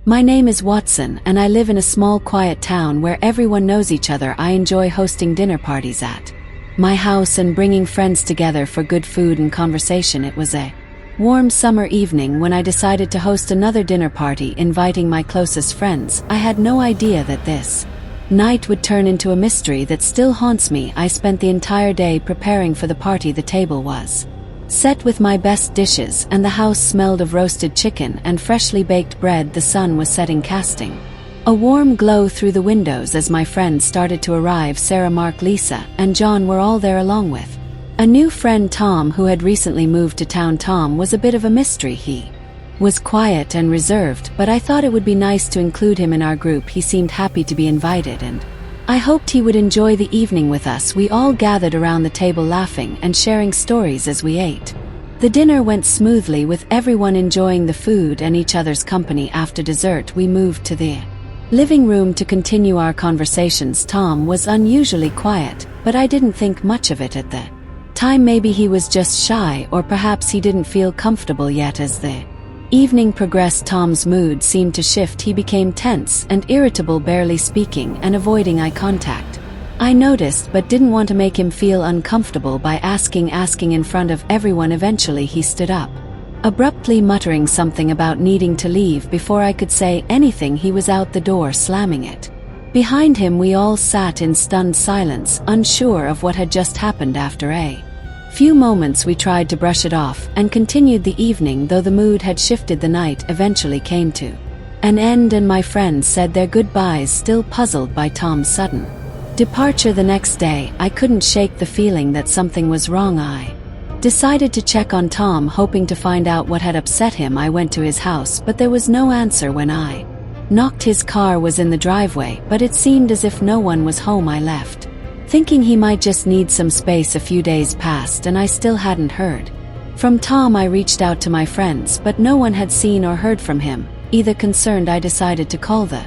My name is Watson, and I live in a small quiet town where everyone knows each other. I enjoy hosting dinner parties at my house and bringing friends together for good food and conversation. It was a warm summer evening when I decided to host another dinner party, inviting my closest friends. I had no idea that this night would turn into a mystery that still haunts me. I spent the entire day preparing for the party. The table was set with my best dishes, and the house smelled of roasted chicken and freshly baked bread. The sun was setting, casting a warm glow through the windows as my friends started to arrive. Sarah, Mark, Lisa, and John were all there, along with a new friend, Tom, who had recently moved to town. Tom was a bit of a mystery. He was quiet and reserved, but I thought it would be nice to include him in our group. He seemed happy to be invited, and I hoped he would enjoy the evening with us. We all gathered around the table, laughing and sharing stories as we ate. The dinner went smoothly, with everyone enjoying the food and each other's company. After dessert, we moved to the living room to continue our conversations. Tom was unusually quiet, but I didn't think much of it at the time. Maybe he was just shy, or perhaps he didn't feel comfortable yet. As the evening progressed, Tom's mood seemed to shift. He became tense and irritable, barely speaking and avoiding eye contact. I noticed, but didn't want to make him feel uncomfortable by asking in front of everyone. Eventually he stood up, abruptly muttering something about needing to leave. Before I could say anything, he was out the door, slamming it behind him. We all sat in stunned silence, unsure of what had just happened. After a few moments, we tried to brush it off and continued the evening. Though the mood had shifted, the night eventually came to an end, and my friends said their goodbyes, still puzzled by Tom's sudden departure. The next day, I couldn't shake the feeling that something was wrong. I decided to check on Tom, hoping to find out what had upset him. I went to his house, but there was no answer. When I knocked, his car was in the driveway, but it seemed as if no one was home. I left, thinking he might just need some space. A few days passed, and I still hadn't heard from Tom. I reached out to my friends, but no one had seen or heard from him either. Concerned, I decided to call the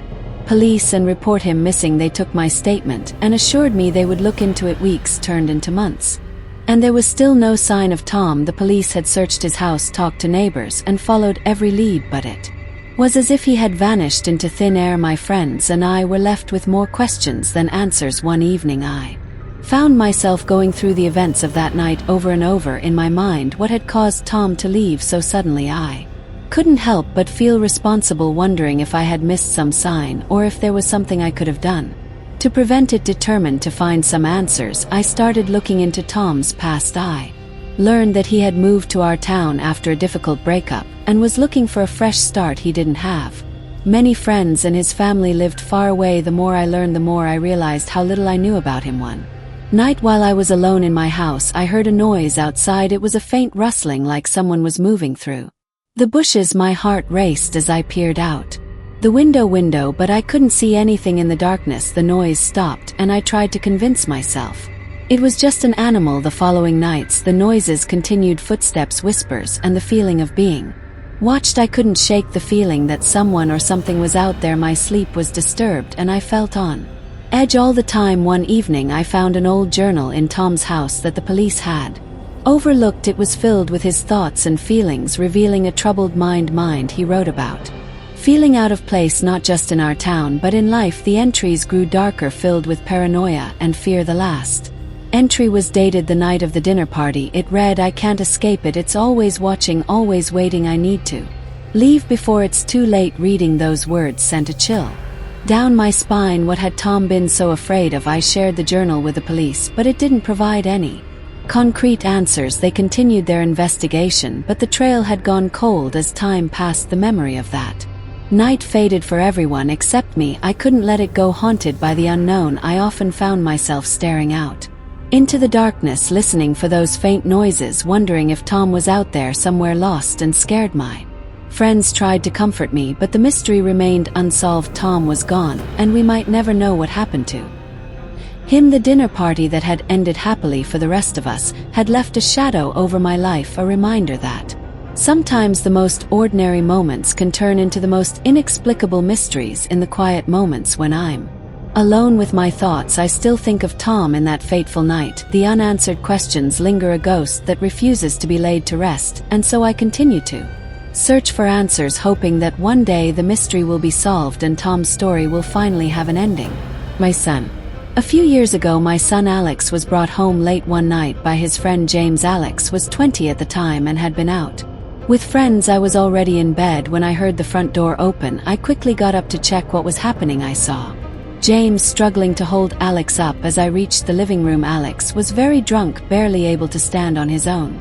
police and report him missing. They took my statement and assured me they would look into it. Weeks turned into months, and there was still no sign of Tom. The police had searched his house, talked to neighbors, and followed every lead, but it was as if he had vanished into thin air. My friends and I were left with more questions than answers. One evening, I found myself going through the events of that night over and over in my mind. What had caused Tom to leave so suddenly? I couldn't help but feel responsible, wondering if I had missed some sign or if there was something I could have done to prevent it. Determined to find some answers, I started looking into Tom's past. I learned that he had moved to our town after a difficult breakup and was looking for a fresh start. He didn't have many friends, and his family lived far away. The more I learned, the more I realized how little I knew about him. One night, while I was alone in my house, I heard a noise outside. It was a faint rustling, like someone was moving through the bushes. My heart raced as I peered out the window, but I couldn't see anything in the darkness. The noise stopped, and I tried to convince myself it was just an animal. The following nights, the noises continued: footsteps, whispers, and the feeling of being watched. I couldn't shake the feeling that someone or something was out there. My sleep was disturbed, and I felt on edge all the time. One evening, I found an old journal in Tom's house that the police had overlooked. It was filled with his thoughts and feelings, revealing a troubled mind. He wrote about feeling out of place, not just in our town but in life. The entries grew darker, filled with paranoia and fear. The last entry was dated the night of the dinner party. It read, "I can't escape it. It's always watching, always waiting. I need to leave before it's too late." Reading those words sent a chill down my spine. What had Tom been so afraid of? I shared the journal with the police, but it didn't provide any concrete answers. They continued their investigation, but the trail had gone cold. As time passed, the memory of that night faded for everyone except me. I couldn't let it go. Haunted by the unknown, I often found myself staring out into the darkness, listening for those faint noises, wondering if Tom was out there somewhere, lost and scared. My friends tried to comfort me, but the mystery remained unsolved. Tom was gone, and we might never know what happened to him. The dinner party that had ended happily for the rest of us had left a shadow over my life, a reminder that sometimes the most ordinary moments can turn into the most inexplicable mysteries. In the quiet moments when I'm alone with my thoughts, I still think of Tom in that fateful night. The unanswered questions linger, a ghost that refuses to be laid to rest, and so I continue to search for answers, hoping that one day the mystery will be solved and Tom's story will finally have an ending. My son. A few years ago, my son Alex was brought home late one night by his friend James. Alex was 20 at the time and had been out with friends. I was already in bed when I heard the front door open. I quickly got up to check what was happening. I saw James struggling to hold Alex up. As I reached the living room, Alex was very drunk, barely able to stand on his own.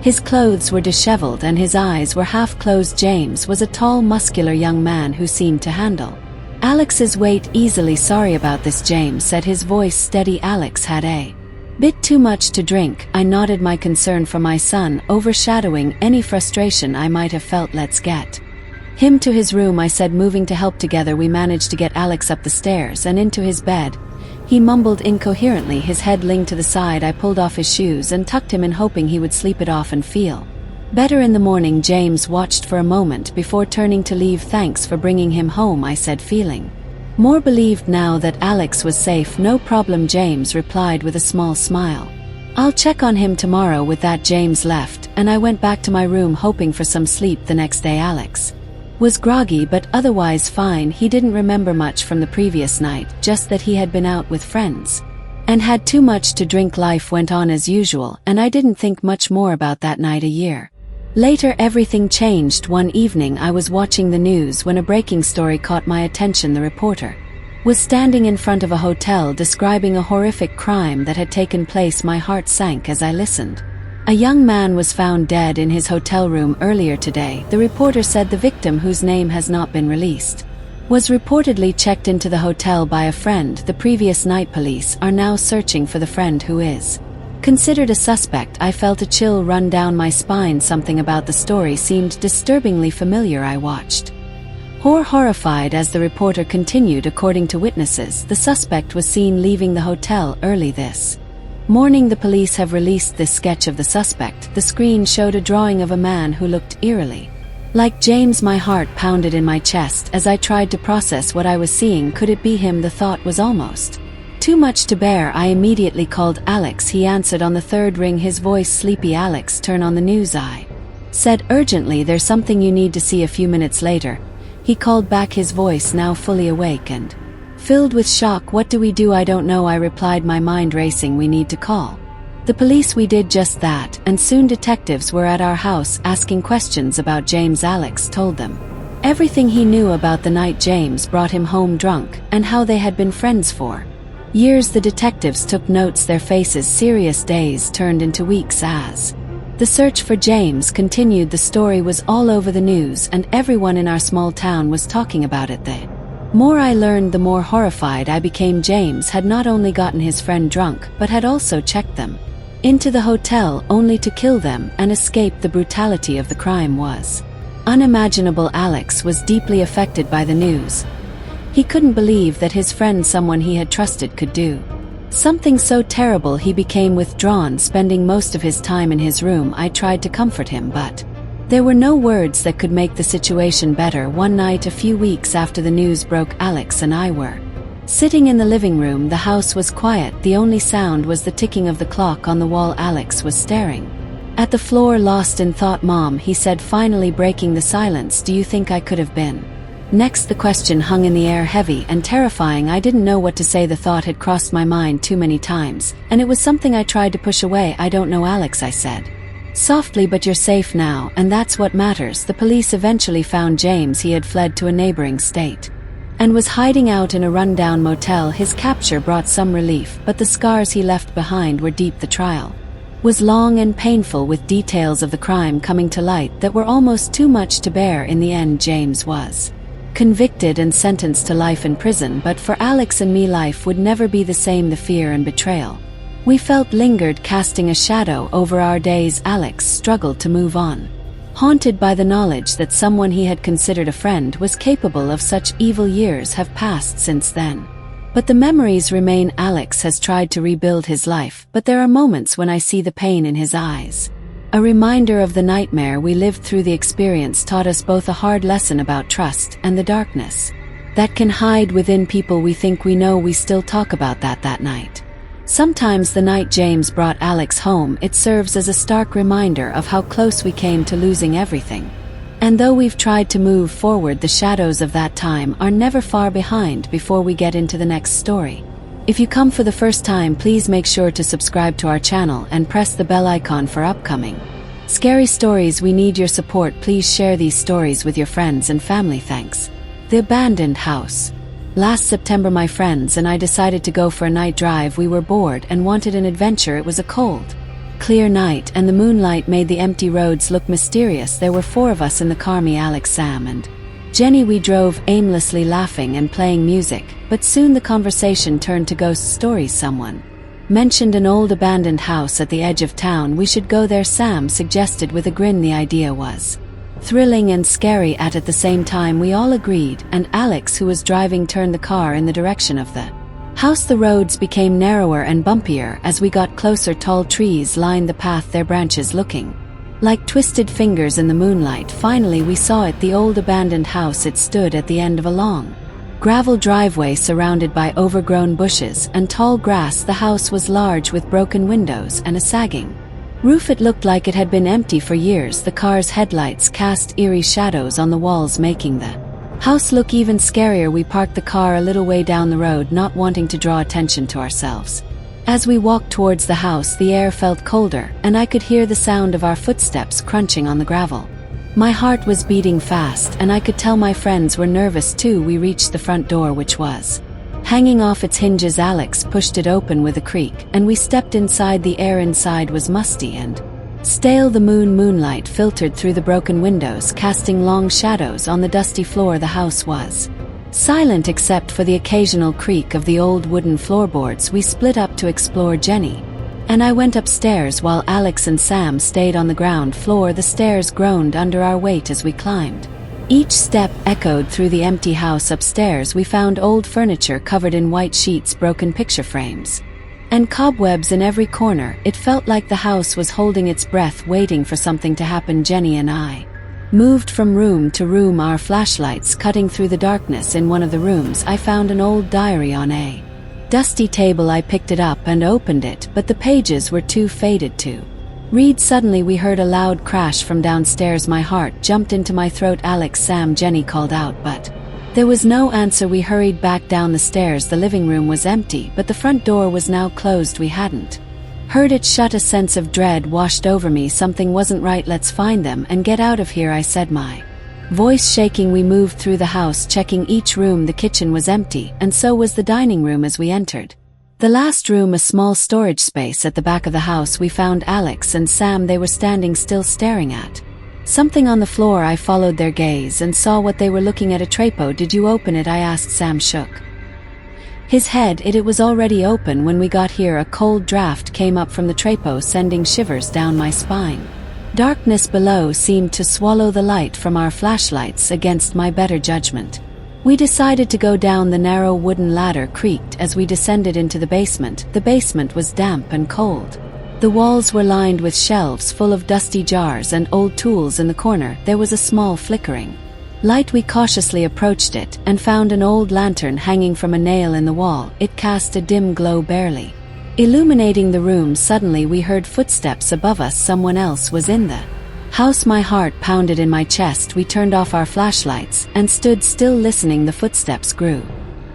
His clothes were disheveled and his eyes were half closed. James was a tall, muscular young man who seemed to handle Alex's weight easily. Sorry about this, James said, his voice steady. Alex had a bit too much to drink. I nodded, my concern for my son overshadowing any frustration I might have felt. Let's get him to his room, I said, moving to help. Together we managed to get Alex up the stairs and into his bed. He mumbled incoherently, his head leaned to the side. I pulled off his shoes and tucked him in, hoping he would sleep it off and feel better in the morning. James watched for a moment before turning to leave. Thanks for bringing him home, I said, feeling more relieved now that Alex was safe. No problem, James replied with a small smile. I'll check on him tomorrow. With that, James left, and I went back to my room hoping for some sleep. The next day, Alex was groggy but otherwise fine. He didn't remember much from the previous night, just that he had been out with friends and had too much to drink. Life went on as usual, and I didn't think much more about that night. A year later, everything changed. One evening, I was watching the news when a breaking story caught my attention. The reporter was standing in front of a hotel describing a horrific crime that had taken place. My heart sank as I listened. A young man was found dead in his hotel room earlier today, the reporter said. The victim, whose name has not been released, was reportedly checked into the hotel by a friend the previous night. Police are now searching for the friend who is considered a suspect. I felt a chill run down my spine. Something about the story seemed disturbingly familiar. I watched, horrified, as the reporter continued. According to witnesses, the suspect was seen leaving the hotel early this morning. The police have released this sketch of the suspect. The screen showed a drawing of a man who looked eerily like James. My heart pounded in my chest as I tried to process what I was seeing. Could it be him? The thought was almost too much to bear. I immediately called Alex. He answered on the third ring, his voice sleepy. Alex, turn on the news, I said urgently. There's something you need to see. A few minutes later, he called back, his voice now fully awake and filled with shock. What do we do? I don't know, I replied, my mind racing. We need to call the police. We did just that, and soon detectives were at our house asking questions about James. Alex told them everything he knew about the night James brought him home drunk and how they had been friends for years. The detectives took notes, their faces serious. Days turned into weeks as the search for James continued. The story was all over the news and everyone in our small town was talking about it. The more I learned, the more horrified I became. James had not only gotten his friend drunk, but had also checked them into the hotel only to kill them and escape. The brutality of the crime was unimaginable. Alex was deeply affected by the news. He couldn't believe that his friend, someone he had trusted, could do something so terrible. He became withdrawn, spending most of his time in his room. I tried to comfort him, but there were no words that could make the situation better. One night, a few weeks after the news broke, Alex and I were sitting in the living room. The house was quiet. The only sound was the ticking of the clock on the wall. Alex was staring at the floor, lost in thought. Mom, he said, finally breaking the silence, do you think I could have been next? The question hung in the air, heavy and terrifying. I didn't know what to say. The thought had crossed my mind too many times, and it was something I tried to push away. I don't know, Alex, I said softly, but you're safe now, and that's what matters. The police eventually found James. He had fled to a neighboring state and was hiding out in a rundown motel. His capture brought some relief, but the scars he left behind were deep. The trial was long and painful, with details of the crime coming to light that were almost too much to bear. In the end, James was convicted and sentenced to life in prison, but for Alex and me, life would never be the same. The fear and betrayal we felt lingered, casting a shadow over our days. Alex struggled to move on, haunted by the knowledge that someone he had considered a friend was capable of such evil. Years have passed since then, but the memories remain. Alex has tried to rebuild his life, but there are moments when I see the pain in his eyes. A reminder of the nightmare we lived through. The experience taught us both a hard lesson about trust and the darkness that can hide within people we think we know. We still talk about that night. Sometimes the night James brought Alex home, it serves as a stark reminder of how close we came to losing everything. And though we've tried to move forward, the shadows of that time are never far behind before we get into the next story. If you come for the first time, please make sure to subscribe to our channel and press the bell icon for upcoming scary stories. We need your support. Please share these stories with your friends and family. Thanks. The Abandoned House. Last September, my friends and I decided to go for a night drive. We were bored and wanted an adventure. It was a cold, clear night, and the moonlight made the empty roads look mysterious. There were 4 of us in the car: me, Alex, Sam, and Jenny. We drove aimlessly, laughing and playing music, but soon the conversation turned to ghost stories. Someone mentioned an old abandoned house at the edge of town. We should go there, Sam suggested with a grin. The idea was thrilling and scary at the same time. We all agreed, and Alex, who was driving, turned the car in the direction of the house. The roads became narrower and bumpier as we got closer. Tall trees lined the path, their branches looking like twisted fingers in the moonlight. Finally we saw it, the old abandoned house. It stood at the end of a long gravel driveway surrounded by overgrown bushes and tall grass. The house was large, with broken windows and a sagging roof. It looked like it had been empty for years. The car's headlights cast eerie shadows on the walls, making the house look even scarier. We parked the car a little way down the road, not wanting to draw attention to ourselves. As we walked towards the house, the air felt colder, and I could hear the sound of our footsteps crunching on the gravel. My heart was beating fast, and I could tell my friends were nervous too. We reached the front door, which was hanging off its hinges. Alex pushed it open with a creak, and we stepped inside. The air inside was musty and stale. The moonlight filtered through the broken windows, casting long shadows on the dusty floor. The house was silent except for the occasional creak of the old wooden floorboards. We split up to explore. Jenny and I went upstairs while Alex and Sam stayed on the ground floor. The stairs groaned under our weight as we climbed. Each step echoed through the empty house. Upstairs we found old furniture covered in white sheets, broken picture frames, and cobwebs in every corner. It felt like the house was holding its breath, waiting for something to happen. Jenny and I moved from room to room, our flashlights cutting through the darkness. In one of the rooms I found an old diary on a dusty table. I picked it up and opened it, but the pages were too faded to read. Suddenly we heard a loud crash from downstairs. My heart jumped into my throat. Alex, Sam, Jenny called out, but there was no answer. We hurried back down the stairs. The living room was empty, but the front door was now closed. We hadn't heard it shut. A sense of dread washed over me. Something wasn't right. Let's find them and get out of here, I said, my voice shaking. We moved through the house, checking each room. The kitchen was empty, and so was the dining room. As we entered the last room, a small storage space at the back of the house, we found Alex and Sam. They were standing still, staring at something on the floor. I followed their gaze and saw what they were looking at. A trapo. Did you open it? I asked. Sam shook his head. It was already open when we got here. A cold draft came up from the trapo, sending shivers down my spine. Darkness below seemed to swallow the light from our flashlights. Against my better judgment, we decided to go down. The narrow wooden ladder creaked as we descended into the basement. The basement was damp and cold. The walls were lined with shelves full of dusty jars and old tools. In the corner there was a small flickering light. We cautiously approached it and found an old lantern hanging from a nail in the wall. It cast a dim glow, barely illuminating the room. Suddenly we heard footsteps above us. Someone else was in the house. My heart pounded in my chest. We turned off our flashlights and stood still, listening. The footsteps grew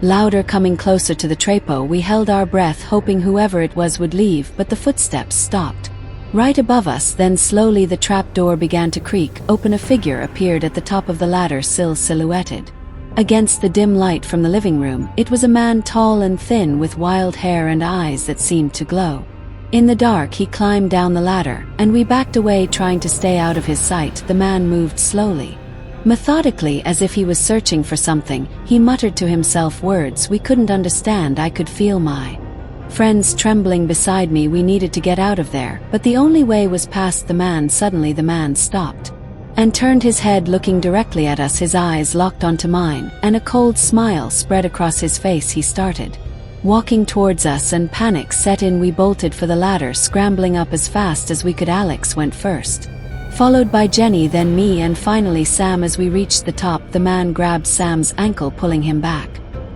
louder, coming closer to the trapo. We held our breath, hoping whoever it was would leave, but the footsteps stopped right above us. Then slowly the trap door began to creak open. A figure appeared at the top of the ladder sill, silhouetted against the dim light from the living room. It was a man, tall and thin, with wild hair and eyes that seemed to glow in the dark. He climbed down the ladder, and we backed away, trying to stay out of his sight. The man moved slowly, methodically, as if he was searching for something. He muttered to himself words we couldn't understand. I could feel my friends trembling beside me. We needed to get out of there, but the only way was past the man. Suddenly the man stopped and turned his head, looking directly at us. His eyes locked onto mine, and a cold smile spread across his face. He started walking towards us, and panic set in. We bolted for the ladder, scrambling up as fast as we could. Alex went first, followed by Jenny, then me, and finally Sam. As we reached the top, the man grabbed Sam's ankle, pulling him back.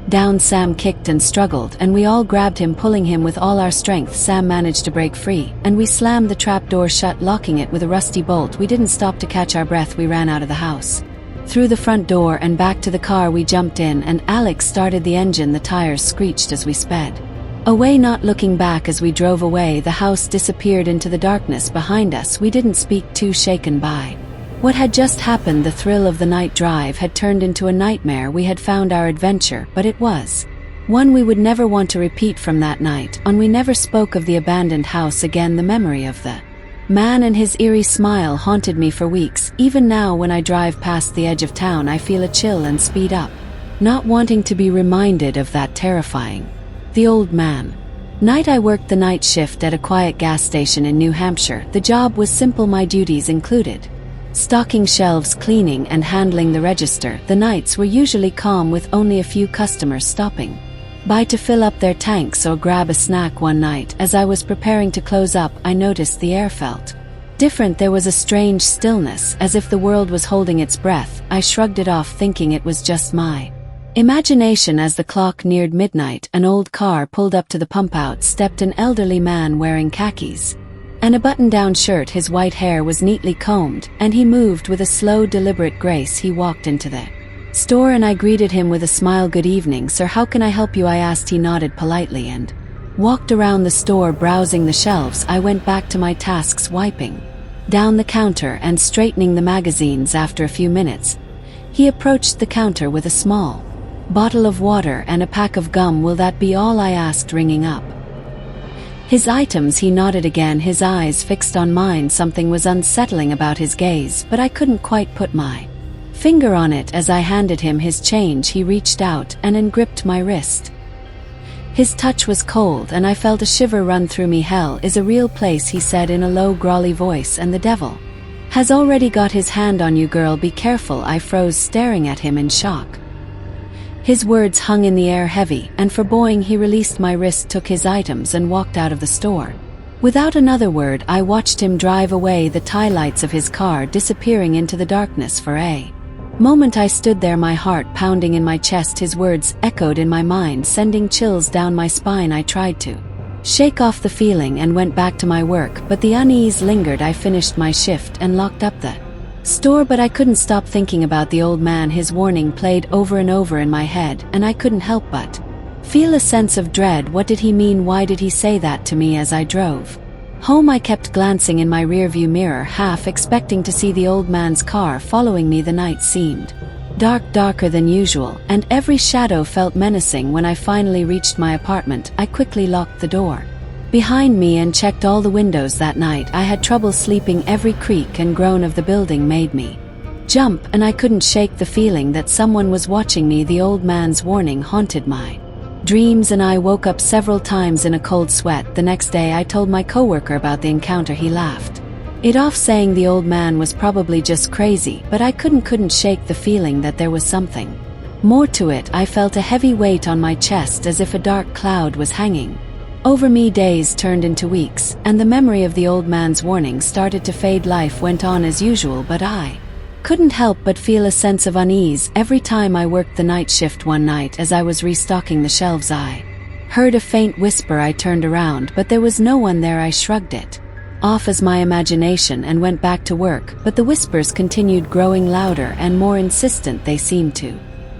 Down Sam kicked and struggled, and we all grabbed him, pulling him with all our strength. Sam managed to break free, and we slammed the trap door shut, locking it with a rusty bolt. We didn't stop to catch our breath. We ran out of the house, through the front door and back to the car. We jumped in, and Alex started the engine. The tires screeched as we sped away, not looking back. As we drove away, the house disappeared into the darkness behind us. We didn't speak, too shaken by what had just happened. The thrill of the night drive had turned into a nightmare. We had found our adventure, but it was one we would never want to repeat. From that night on, we never spoke of the abandoned house again. The memory of the man and his eerie smile haunted me for weeks. Even now, when I drive past the edge of town, I feel a chill and speed up, not wanting to be reminded of that terrifying The Old Man. Night. I worked the night shift at a quiet gas station in New Hampshire. The job was simple. My duties included stocking shelves, cleaning, and handling the register. The nights were usually calm, with only a few customers stopping by to fill up their tanks or grab a snack. One night, as I was preparing to close up, I noticed the air felt different. There was a strange stillness, as if the world was holding its breath. I shrugged it off, thinking it was just my imagination. As the clock neared midnight, an old car pulled up to the pump. Out stepped an elderly man wearing khakis and a button-down shirt. His white hair was neatly combed, and he moved with a slow, deliberate grace. He walked into the store, and I greeted him with a smile. "Good evening, sir. How can I help you?" I asked. He nodded politely and walked around the store, browsing the shelves. I went back to my tasks, wiping down the counter and straightening the magazines. After a few minutes, he approached the counter with a small bottle of water and a pack of gum. "Will that be all?" I asked, ringing up his items. He nodded again, his eyes fixed on mine. Something was unsettling about his gaze, but I couldn't quite put my finger on it. As I handed him his change, he reached out and gripped my wrist. His touch was cold, and I felt a shiver run through me. "Hell is a real place," he said in a low, growly voice, "and the devil has already got his hand on you, girl. Be careful." I froze, staring at him in shock. His words hung in the air, heavy and foreboding. He released my wrist, took his items, and walked out of the store. Without another word, I watched him drive away, the taillights of his car disappearing into the darkness. For a moment I stood there, my heart pounding in my chest. His words echoed in my mind, sending chills down my spine. I tried to shake off the feeling and went back to my work, but the unease lingered. I finished my shift and locked up the store, but I couldn't stop thinking about the old man. His warning played over and over in my head, and I couldn't help but feel a sense of dread. What did he mean? Why did he say that to me? As I drove home, I kept glancing in my rearview mirror, half expecting to see the old man's car following me. The night seemed darker than usual, and every shadow felt menacing. When I finally reached my apartment, I quickly locked the door behind me and checked all the windows. That night I had trouble sleeping. Every creak and groan of the building made me jump, and I couldn't shake the feeling that someone was watching me. The old man's warning haunted my dreams, and I woke up several times in a cold sweat. The next day I told my coworker about the encounter. He laughed it off, saying the old man was probably just crazy, but I couldn't shake the feeling that there was something more to it. I felt a heavy weight on my chest, as if a dark cloud was hanging over me. Days turned into weeks, and the memory of the old man's warning started to fade. Life went on as usual, but I couldn't help but feel a sense of unease every time I worked the night shift. One night, as I was restocking the shelves, I heard a faint whisper. I turned around, but there was no one there. I shrugged it off as my imagination and went back to work, but the whispers continued, growing louder and more insistent. They seemed to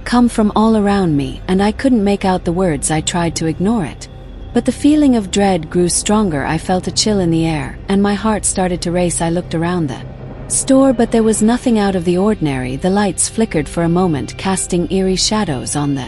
come from all around me, and I couldn't make out the words. I tried to ignore it, but the feeling of dread grew stronger. I felt a chill in the air, and my heart started to race. I looked around the store, but there was nothing out of the ordinary. The lights flickered for a moment, casting eerie shadows on the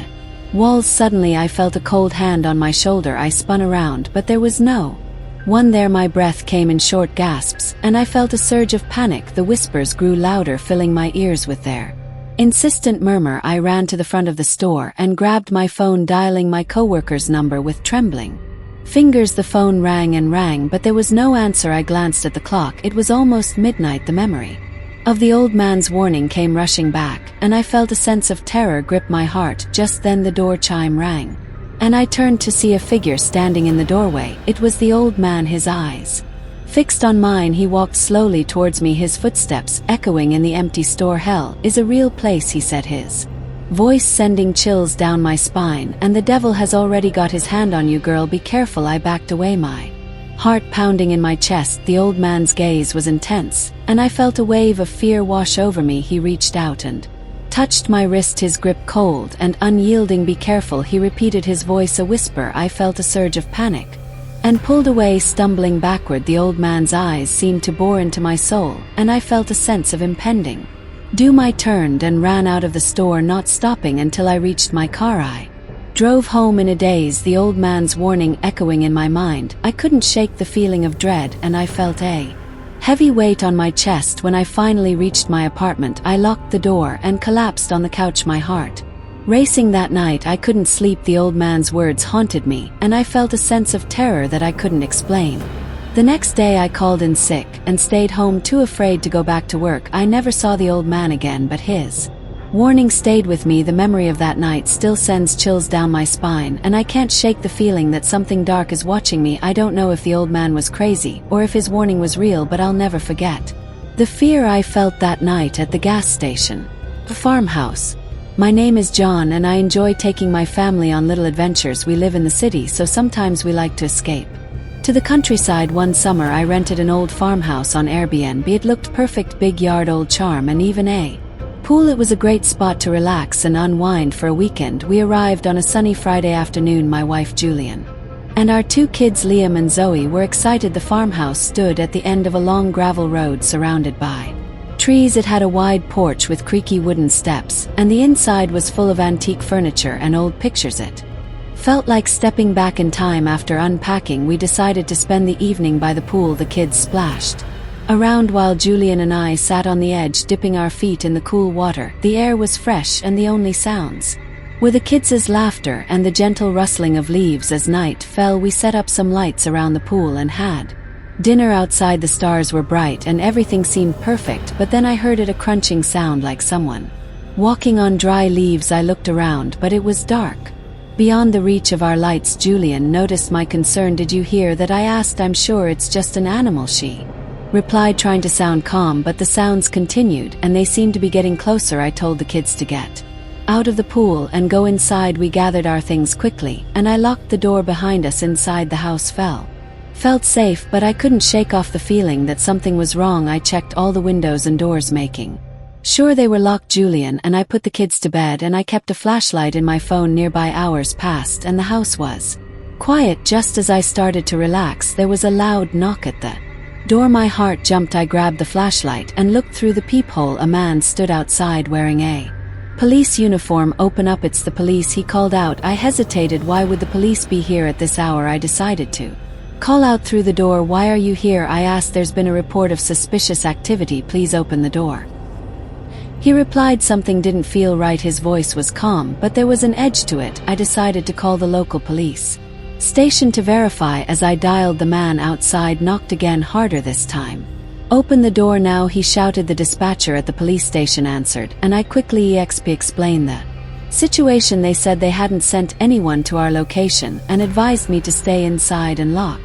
walls. Suddenly I felt a cold hand on my shoulder. I spun around, but there was no one there. My breath came in short gasps, and I felt a surge of panic. The whispers grew louder, filling my ears with their insistent murmur. I ran to the front of the store and grabbed my phone, dialing my coworker's number with trembling fingers. The phone rang and rang, but there was no answer. I glanced at the clock. It was almost midnight. The memory of the old man's warning came rushing back, and I felt a sense of terror grip my heart. Just then the door chime rang, and I turned to see a figure standing in the doorway. It was the old man, his eyes fixed on mine. He walked slowly towards me, his footsteps echoing in the empty store. "Hell is a real place," he said, his voice sending chills down my spine. And the devil has already got his hand on you, girl, be careful. I backed away, my heart pounding in my chest. The old man's gaze was intense, and I felt a wave of fear wash over me. He reached out and touched my wrist, his grip cold and unyielding. Be careful, he repeated, his voice a whisper. I felt a surge of panic and pulled away, stumbling backward. The old man's eyes seemed to bore into my soul, and I felt a sense of impending doom. I turned and ran out of the store, not stopping until I reached my car. I drove home in a daze, the old man's warning echoing in my mind. I couldn't shake the feeling of dread, and I felt a heavy weight on my chest. When I finally reached my apartment, I locked the door and collapsed on the couch, my heart racing. That night I couldn't sleep. The old man's words haunted me, and I felt a sense of terror that I couldn't explain. The next day I called in sick and stayed home, too afraid to go back to work. I never saw the old man again, but his warning stayed with me. The memory of that night still sends chills down my spine, and I can't shake the feeling that something dark is watching me. I don't know if the old man was crazy or if his warning was real, but I'll never forget the fear I felt that night at the gas station. The farmhouse. My name is John, and I enjoy taking my family on little adventures. We live in the city, so sometimes we like to escape to the countryside. One summer I rented an old farmhouse on Airbnb. It looked perfect, big yard, old charm, and even a pool. It was a great spot to relax and unwind for a weekend. We arrived on a sunny Friday afternoon. My wife Julian and our 2 kids Liam and Zoe were excited. The farmhouse stood at the end of a long gravel road surrounded by trees. It had a wide porch with creaky wooden steps, and the inside was full of antique furniture and old pictures. It felt like stepping back in time. After unpacking, we decided to spend the evening by the pool. The kids splashed around while Julian and I sat on the edge, dipping our feet in the cool water. The air was fresh, and the only sounds were the kids' laughter and the gentle rustling of leaves. As night fell, we set up some lights around the pool and had dinner outside. The stars were bright and everything seemed perfect, but then I heard a crunching sound like someone walking on dry leaves. I looked around, but it was dark beyond the reach of our lights. Julian noticed my concern. Did you hear that? I asked. I'm sure it's just an animal, she replied, trying to sound calm, but the sounds continued and they seemed to be getting closer. I told the kids to get out of the pool and go inside. We gathered our things quickly, and I locked the door behind us. Inside, the house felt safe, but I couldn't shake off the feeling that something was wrong. I checked all the windows and doors, making sure they were locked. Julian and I put the kids to bed, and I kept a flashlight in my phone nearby. Hours passed and the house was quiet. Just as I started to relax, there was a loud knock at the door. My heart jumped. I grabbed the flashlight and looked through the peephole. A man stood outside wearing a police uniform. Open up, it's the police, he called out. I hesitated. Why would the police be here at this hour? I decided to call out through the door. Why are you here? I asked. There's been a report of suspicious activity. Please open the door, he replied. Something didn't feel right. His voice was calm, but there was an edge to it. I decided to call the local police station to verify. As I dialed, the man outside knocked again, harder this time. Open the door now, he shouted. The dispatcher at the police station answered, and I quickly explained the situation. They said they hadn't sent anyone to our location and advised me to stay inside and lock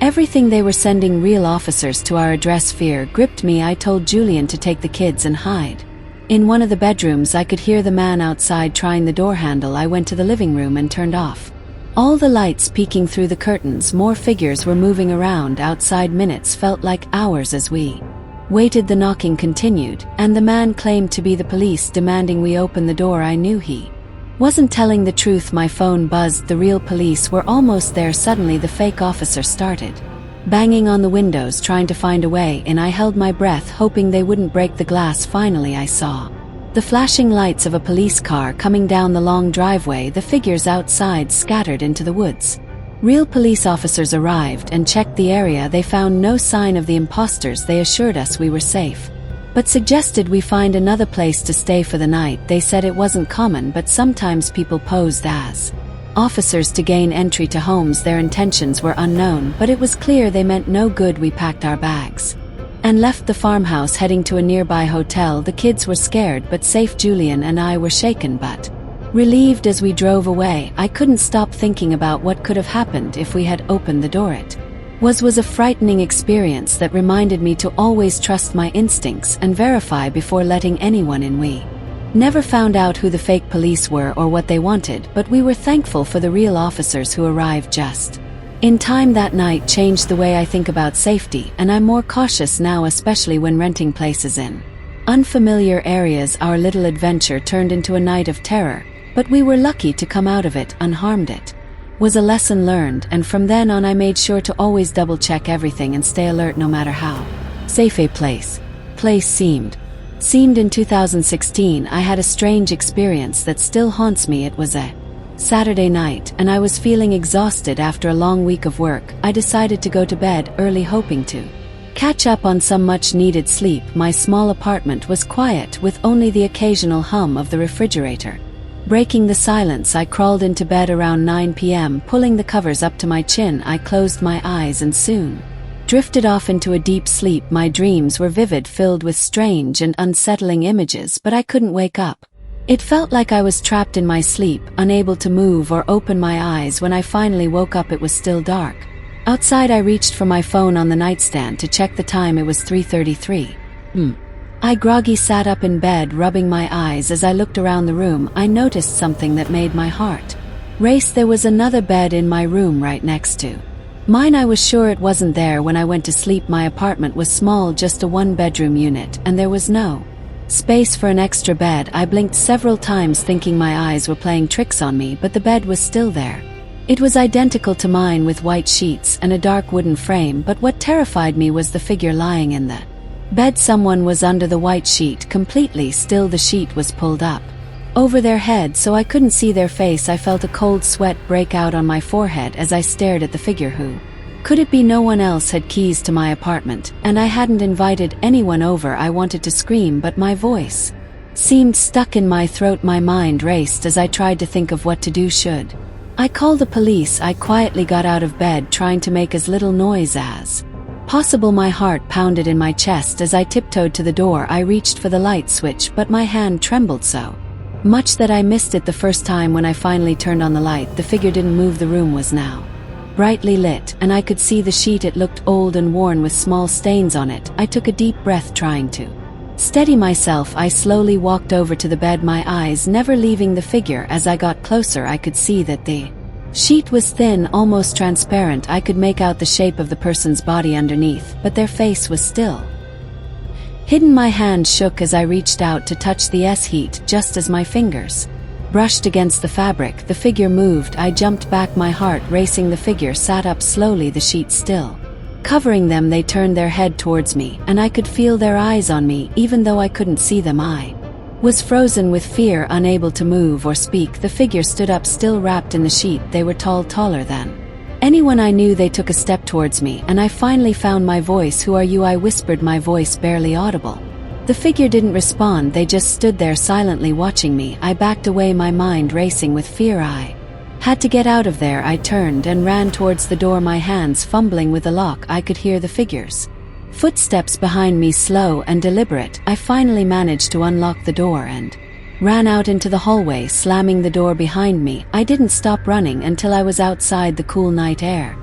everything. They were sending real officers to our address. Fear gripped me. I told Julian to take the kids and hide in one of the bedrooms. I could hear the man outside trying the door handle. I went to the living room and turned off all the lights, peeking through the curtains. More figures were moving around outside. Minutes felt like hours as we waited. The knocking continued, and the man claimed to be the police, demanding we open the door. I knew he wasn't telling the truth. My phone buzzed. The real police were almost there. Suddenly the fake officer started banging on the windows, trying to find a way in. I held my breath, hoping they wouldn't break the glass. Finally I saw the flashing lights of a police car coming down the long driveway. The figures outside scattered into the woods. Real police officers arrived and checked the area. They found no sign of the imposters. They assured us we were safe, but suggested we find another place to stay for the night. They said it wasn't common, but sometimes people posed as officers to gain entry to homes. Their intentions were unknown, but it was clear they meant no good. We packed our bags and left the farmhouse, heading to a nearby hotel. The kids were scared but safe. Julian and I were shaken but relieved as we drove away. I couldn't stop thinking about what could have happened if we had opened the door. It was a frightening experience that reminded me to always trust my instincts and verify before letting anyone in. We Never found out who the fake police were or what they wanted, but we were thankful for the real officers who arrived just in time. That night changed the way I think about safety, and I'm more cautious now, especially when renting places in unfamiliar areas. Our little adventure turned into a night of terror, but we were lucky to come out of it unharmed. It was a lesson learned, and from then on I made sure to always double-check everything and stay alert no matter how safe a place seemed. In 2016, I had a strange experience that still haunts me. It was a Saturday night, and I was feeling exhausted after a long week of work. I decided to go to bed early, hoping to catch up on some much-needed sleep. My small apartment was quiet, with only the occasional hum of the refrigerator breaking the silence. I crawled into bed around 9 p.m., pulling the covers up to my chin. I closed my eyes and soon drifted off into a deep sleep. My dreams were vivid, filled with strange and unsettling images, but I couldn't wake up. It felt like I was trapped in my sleep, unable to move or open my eyes. When I finally woke up, it was still dark outside. I reached for my phone on the nightstand to check the time. It was 3:33. I groggy sat up in bed, rubbing my eyes. As I looked around the room, I noticed something that made my heart race. There was another bed in my room right next to mine. I was sure it wasn't there when I went to sleep. My apartment was small, just a one-bedroom unit, and there was no space for an extra bed. I blinked several times, thinking my eyes were playing tricks on me, but the bed was still there. It was identical to mine, with white sheets and a dark wooden frame, but what terrified me was the figure lying in the bed. Someone was under the white sheet, completely still. The sheet was pulled up over their head, so I couldn't see their face. I felt a cold sweat break out on my forehead as I stared at the figure. Who could it be? No one else had keys to my apartment, and I hadn't invited anyone over. I wanted to scream, but my voice seemed stuck in my throat. My mind raced as I tried to think of what to do. Should I call the police? I quietly got out of bed, trying to make as little noise as possible. My heart pounded in my chest as I tiptoed to the door. I reached for the light switch, but my hand trembled so much that I missed it the first time. When I finally turned on the light, the figure didn't move. The room was now brightly lit, and I could see the sheet. It looked old and worn, with small stains on it. I took a deep breath, trying to steady myself. I slowly walked over to the bed, my eyes never leaving the figure. As I got closer, I could see that the sheet was thin, almost transparent. I could make out the shape of the person's body underneath, but their face was still hidden. My hand shook as I reached out to touch the sheet. Just as my fingers brushed against the fabric, the figure moved. I jumped back, my heart racing. The figure sat up slowly, the sheet still covering them. They turned their head towards me, and I could feel their eyes on me, even though I couldn't see them. I was frozen with fear, unable to move or speak. The figure stood up, still wrapped in the sheet. They were tall, taller than anyone I knew. They took a step towards me, and I finally found my voice. "Who are you?" I whispered, my voice barely audible. The figure didn't respond. They just stood there silently watching me. I backed away, my mind racing with fear. I had to get out of there. I turned and ran towards the door, my hands fumbling with the lock. I could hear the figure's footsteps behind me, slow and deliberate. I finally managed to unlock the door and ran out into the hallway, slamming the door behind me. I didn't stop running until I was outside. The cool night air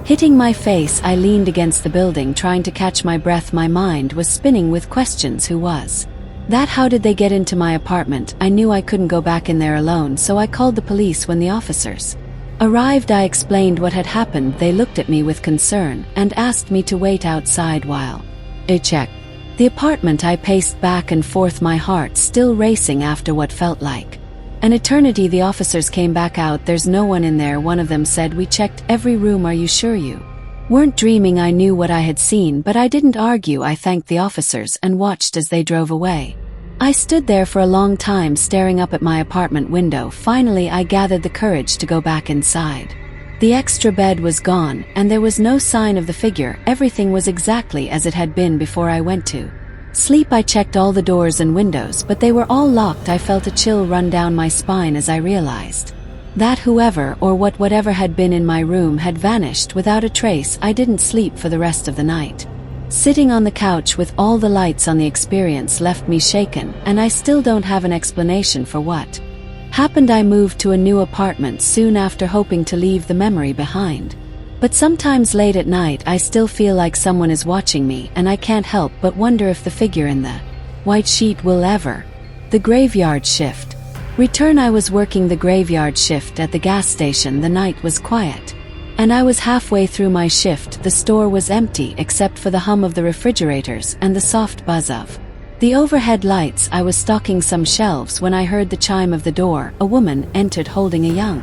hitting my face, I leaned against the building, trying to catch my breath. My mind was spinning with questions. Who was that? How did they get into my apartment? I knew I couldn't go back in there alone, so I called the police. When the officers arrived, I explained what had happened. They looked at me with concern and asked me to wait outside while I checked the apartment. I paced back and forth, my heart still racing. After what felt like an eternity, the officers came back out. "There's no one in there," one of them said. "We checked every room. Are you sure you weren't dreaming?" I knew what I had seen, but I didn't argue. I thanked the officers and watched as they drove away. I stood there for a long time, staring up at my apartment window. Finally, I gathered the courage to go back inside. The extra bed was gone, and there was no sign of the figure. Everything was exactly as it had been before I went to sleep. I checked all the doors and windows, but they were all locked. I felt a chill run down my spine as I realized that whoever or whatever had been in my room had vanished without a trace. I didn't sleep for the rest of the night. Sitting on the couch with all the lights on, the experience left me shaken, and I still don't have an explanation for what happened. I moved to a new apartment soon after, hoping to leave the memory behind. But sometimes late at night I still feel like someone is watching me, and I can't help but wonder if the figure in the white sheet will ever The graveyard shift. Return. I was working the graveyard shift at the gas station. The night was quiet. And I was halfway through my shift. The store was empty except for the hum of the refrigerators and the soft buzz of the overhead lights. I was stocking some shelves when I heard the chime of the door. A woman entered holding a young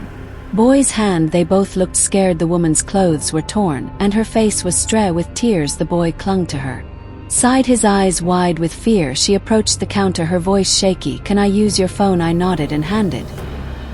boy's hand. They both looked scared. The woman's clothes were torn, and her face was strewn with tears. The boy clung to her side, his eyes wide with fear. She approached the counter, her voice shaky. "Can I use your phone?" I nodded and handed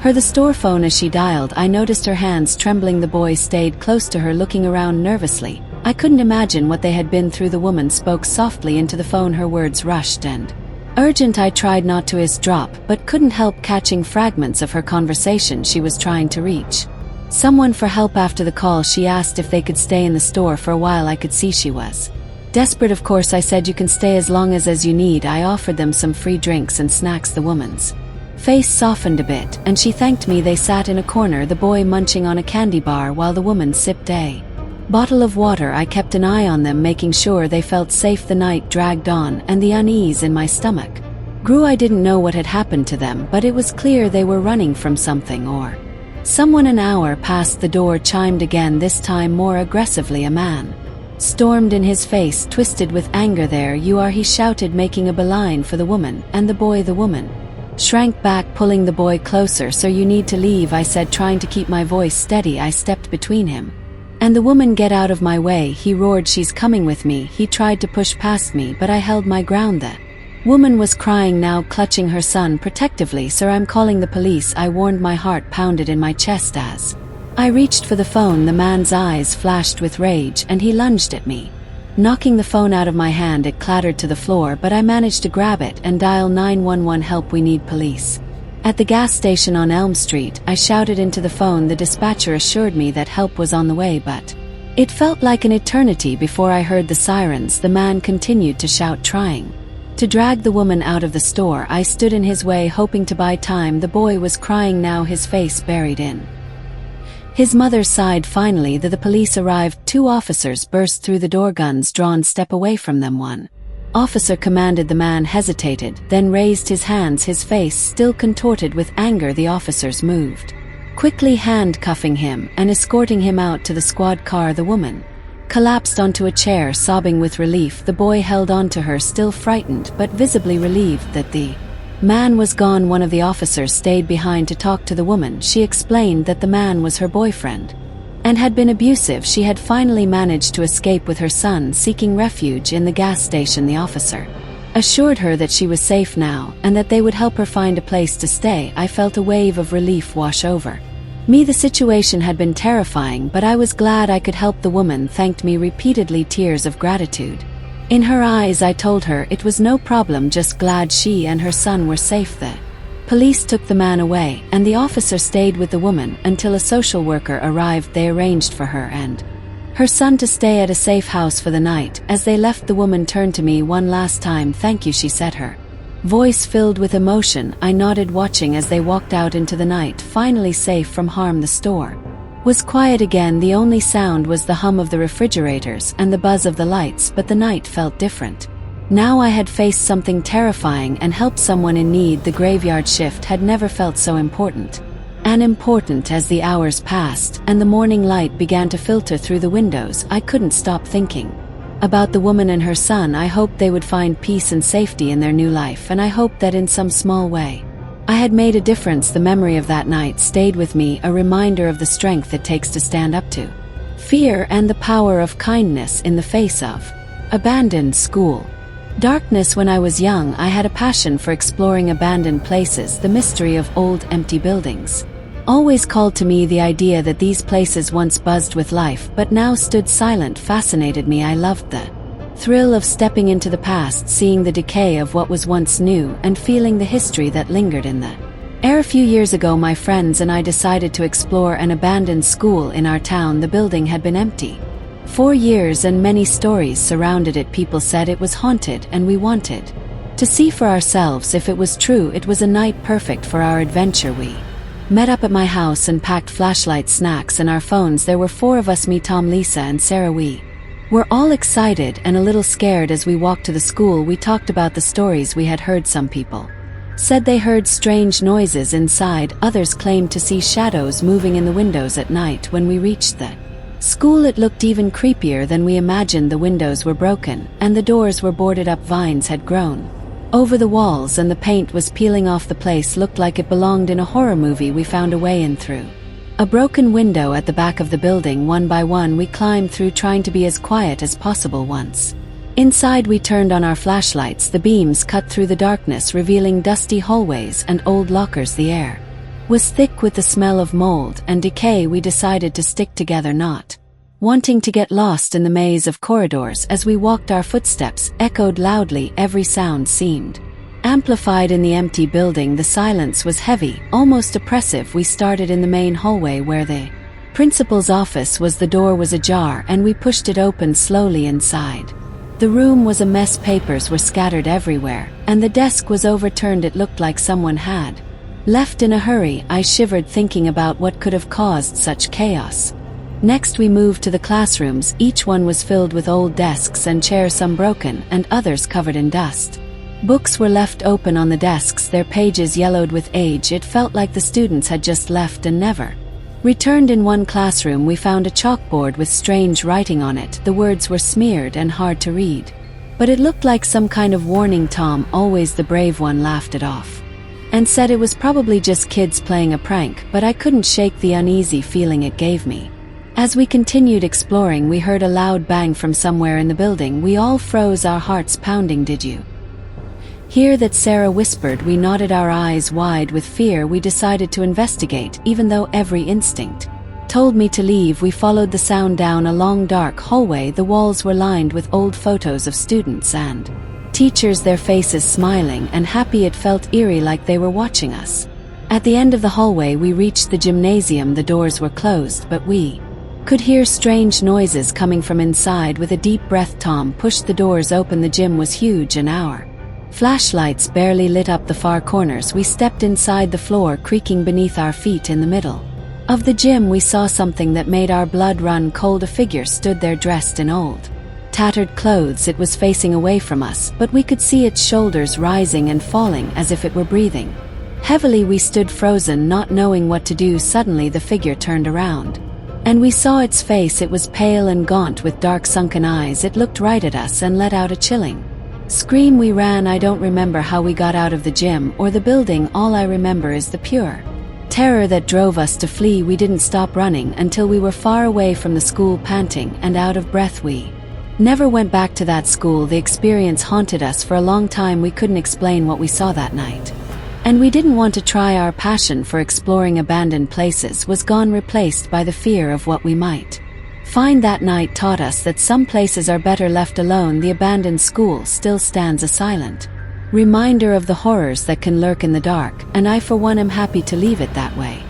her the store phone. As she dialed, I noticed her hands trembling. The boy stayed close to her, looking around nervously. I couldn't imagine what they had been through. The woman spoke softly into the phone, her words rushed and urgent. I tried not to eavesdrop, but couldn't help catching fragments of her conversation. She was trying to reach someone for help. After the call, she asked if they could stay in the store for a while. I could see she was desperate. Of course, I said, "You can stay as long as you need." I offered them some free drinks and snacks. The woman's face softened a bit, and she thanked me. They sat in a corner, the boy munching on a candy bar while the woman sipped a bottle of water. I kept an eye on them, making sure they felt safe. The night dragged on, and the unease in my stomach grew. I didn't know what had happened to them, but it was clear they were running from something or someone. An hour passed. The door chimed again, this time more aggressively. A man stormed in, his face twisted with anger. "There you are," he shouted, making a beeline for the woman and the boy. The woman shrank back, pulling the boy closer. "So you need to leave," I said, trying to keep my voice steady. I stepped between him and the woman. "Get out of my way," he roared. "She's coming with me." He tried to push past me, but I held my ground. The woman was crying now, clutching her son protectively. "Sir, I'm calling the police," I warned. My heart pounded in my chest as I reached for the phone. The man's eyes flashed with rage, and he lunged at me, knocking the phone out of my hand. It clattered to the floor, but I managed to grab it and dial 911. "Help, we need police." At the gas station on Elm Street, I shouted into the phone. The dispatcher assured me that help was on the way, but it felt like an eternity before I heard the sirens. The man continued to shout, trying to drag the woman out of the store. I stood in his way, hoping to buy time. The boy was crying now, his face buried in his mother's side. Finally, the police arrived. 2 officers burst through the door, guns drawn. "Step away from them," one officer commanded. The man hesitated, then raised his hands, his face still contorted with anger. The officers moved quickly, handcuffing him and escorting him out to the squad car. The woman collapsed onto a chair, sobbing with relief. The boy held on to her, still frightened but visibly relieved that the man was gone. One of the officers stayed behind to talk to the woman. She explained that the man was her boyfriend and had been abusive. She had finally managed to escape with her son, seeking refuge in the gas station. The officer assured her that she was safe now and that they would help her find a place to stay. I felt a wave of relief wash over me. The situation had been terrifying, but I was glad I could help. The woman thanked me repeatedly, tears of gratitude in her eyes. I told her it was no problem, just glad she and her son were safe. The police took the man away, and the officer stayed with the woman until a social worker arrived. They arranged for her and her son to stay at a safe house for the night. As they left, the woman turned to me one last time. "Thank you," she said, her voice filled with emotion. I nodded, watching as they walked out into the night, finally safe from harm. The store was quiet again. The only sound was the hum of the refrigerators and the buzz of the lights, but the night felt different. Now I had faced something terrifying and helped someone in need. The graveyard shift had never felt so important. And important. As the hours passed and the morning light began to filter through the windows, I couldn't stop thinking about the woman and her son. I hoped they would find peace and safety in their new life, and I hoped that in some small way I had made a difference. The memory of that night stayed with me, a reminder of the strength it takes to stand up to fear and the power of kindness in the face of abandoned school darkness. When I was young, I had a passion for exploring abandoned places. The mystery of old, empty buildings always called to me. The idea that these places once buzzed with life but now stood silent fascinated me. I loved the thrill of stepping into the past, seeing the decay of what was once new, and feeling the history that lingered in the air. A few years ago, my friends and I decided to explore an abandoned school in our town. The building had been empty for years, and many stories surrounded it. People said it was haunted, and we wanted to see for ourselves if it was true. It was a night perfect for our adventure. We met up at my house and packed flashlights, snacks, and our phones. There were 4 of us, me, Tom, Lisa, and Sarah. We were all excited and a little scared. As we walked to the school, we talked about the stories we had heard. Some people said they heard strange noises inside. Others claimed to see shadows moving in the windows at night. When we reached the school, it looked even creepier than we imagined. The windows were broken, and the doors were boarded up. Vines had grown over the walls, and the paint was peeling off. The place looked like it belonged in a horror movie. We found a way in through a broken window at the back of the building. One by one we climbed through, trying to be as quiet as possible. Once inside, we turned on our flashlights. The beams cut through the darkness, revealing dusty hallways and old lockers. The air was thick with the smell of mold and decay. We decided to stick together, not wanting to get lost in the maze of corridors. As we walked, our footsteps echoed loudly. Every sound seemed amplified in the empty building. The silence was heavy, almost oppressive. We started in the main hallway where the principal's office was. The door was ajar, and we pushed it open slowly. Inside, the room was a mess. Papers were scattered everywhere, and the desk was overturned. It looked like someone had left in a hurry. I shivered thinking about what could have caused such chaos. Next, we moved to the classrooms. Each one was filled with old desks and chairs, some broken and others covered in dust. Books were left open on the desks, their pages yellowed with age. It felt like the students had just left and never returned. In one classroom, we found a chalkboard with strange writing on it. The words were smeared and hard to read, but it looked like some kind of warning. Tom, always the brave one, laughed it off and said it was probably just kids playing a prank, but I couldn't shake the uneasy feeling it gave me. As we continued exploring, we heard a loud bang from somewhere in the building. We all froze, our hearts pounding. Did you hear that? Sarah whispered. We nodded, our eyes wide with fear. We decided to investigate, even though every instinct told me to leave. We followed the sound down a long dark hallway. The walls were lined with old photos of students and teachers, their faces smiling and happy. It felt eerie, like they were watching us. At the end of the hallway, we reached the gymnasium. The doors were closed, but we could hear strange noises coming from inside. With a deep breath, Tom pushed the doors open. The gym was huge, and our flashlights barely lit up the far corners. We stepped inside, the floor creaking beneath our feet. In the middle of the gym, we saw something that made our blood run cold. A figure stood there, dressed in old, tattered clothes. It was facing away from us, but we could see its shoulders rising and falling as if it were breathing heavily. We stood frozen, not knowing what to do. Suddenly, the figure turned around, and we saw its face. It was pale and gaunt with dark sunken eyes. It looked right at us and let out a chilling scream. We ran. I don't remember how we got out of the gym or the building. All I remember is the pure terror that drove us to flee. We didn't stop running until we were far away from the school, panting and out of breath. We never went back to that school. The experience haunted us for a long time. We couldn't explain what we saw that night, and we didn't want to try. Our passion for exploring abandoned places was gone, replaced by the fear of what we might find. That night taught us that some places are better left alone. The abandoned school still stands a silent reminder of the horrors that can lurk in the dark, and I for one am happy to leave it that way.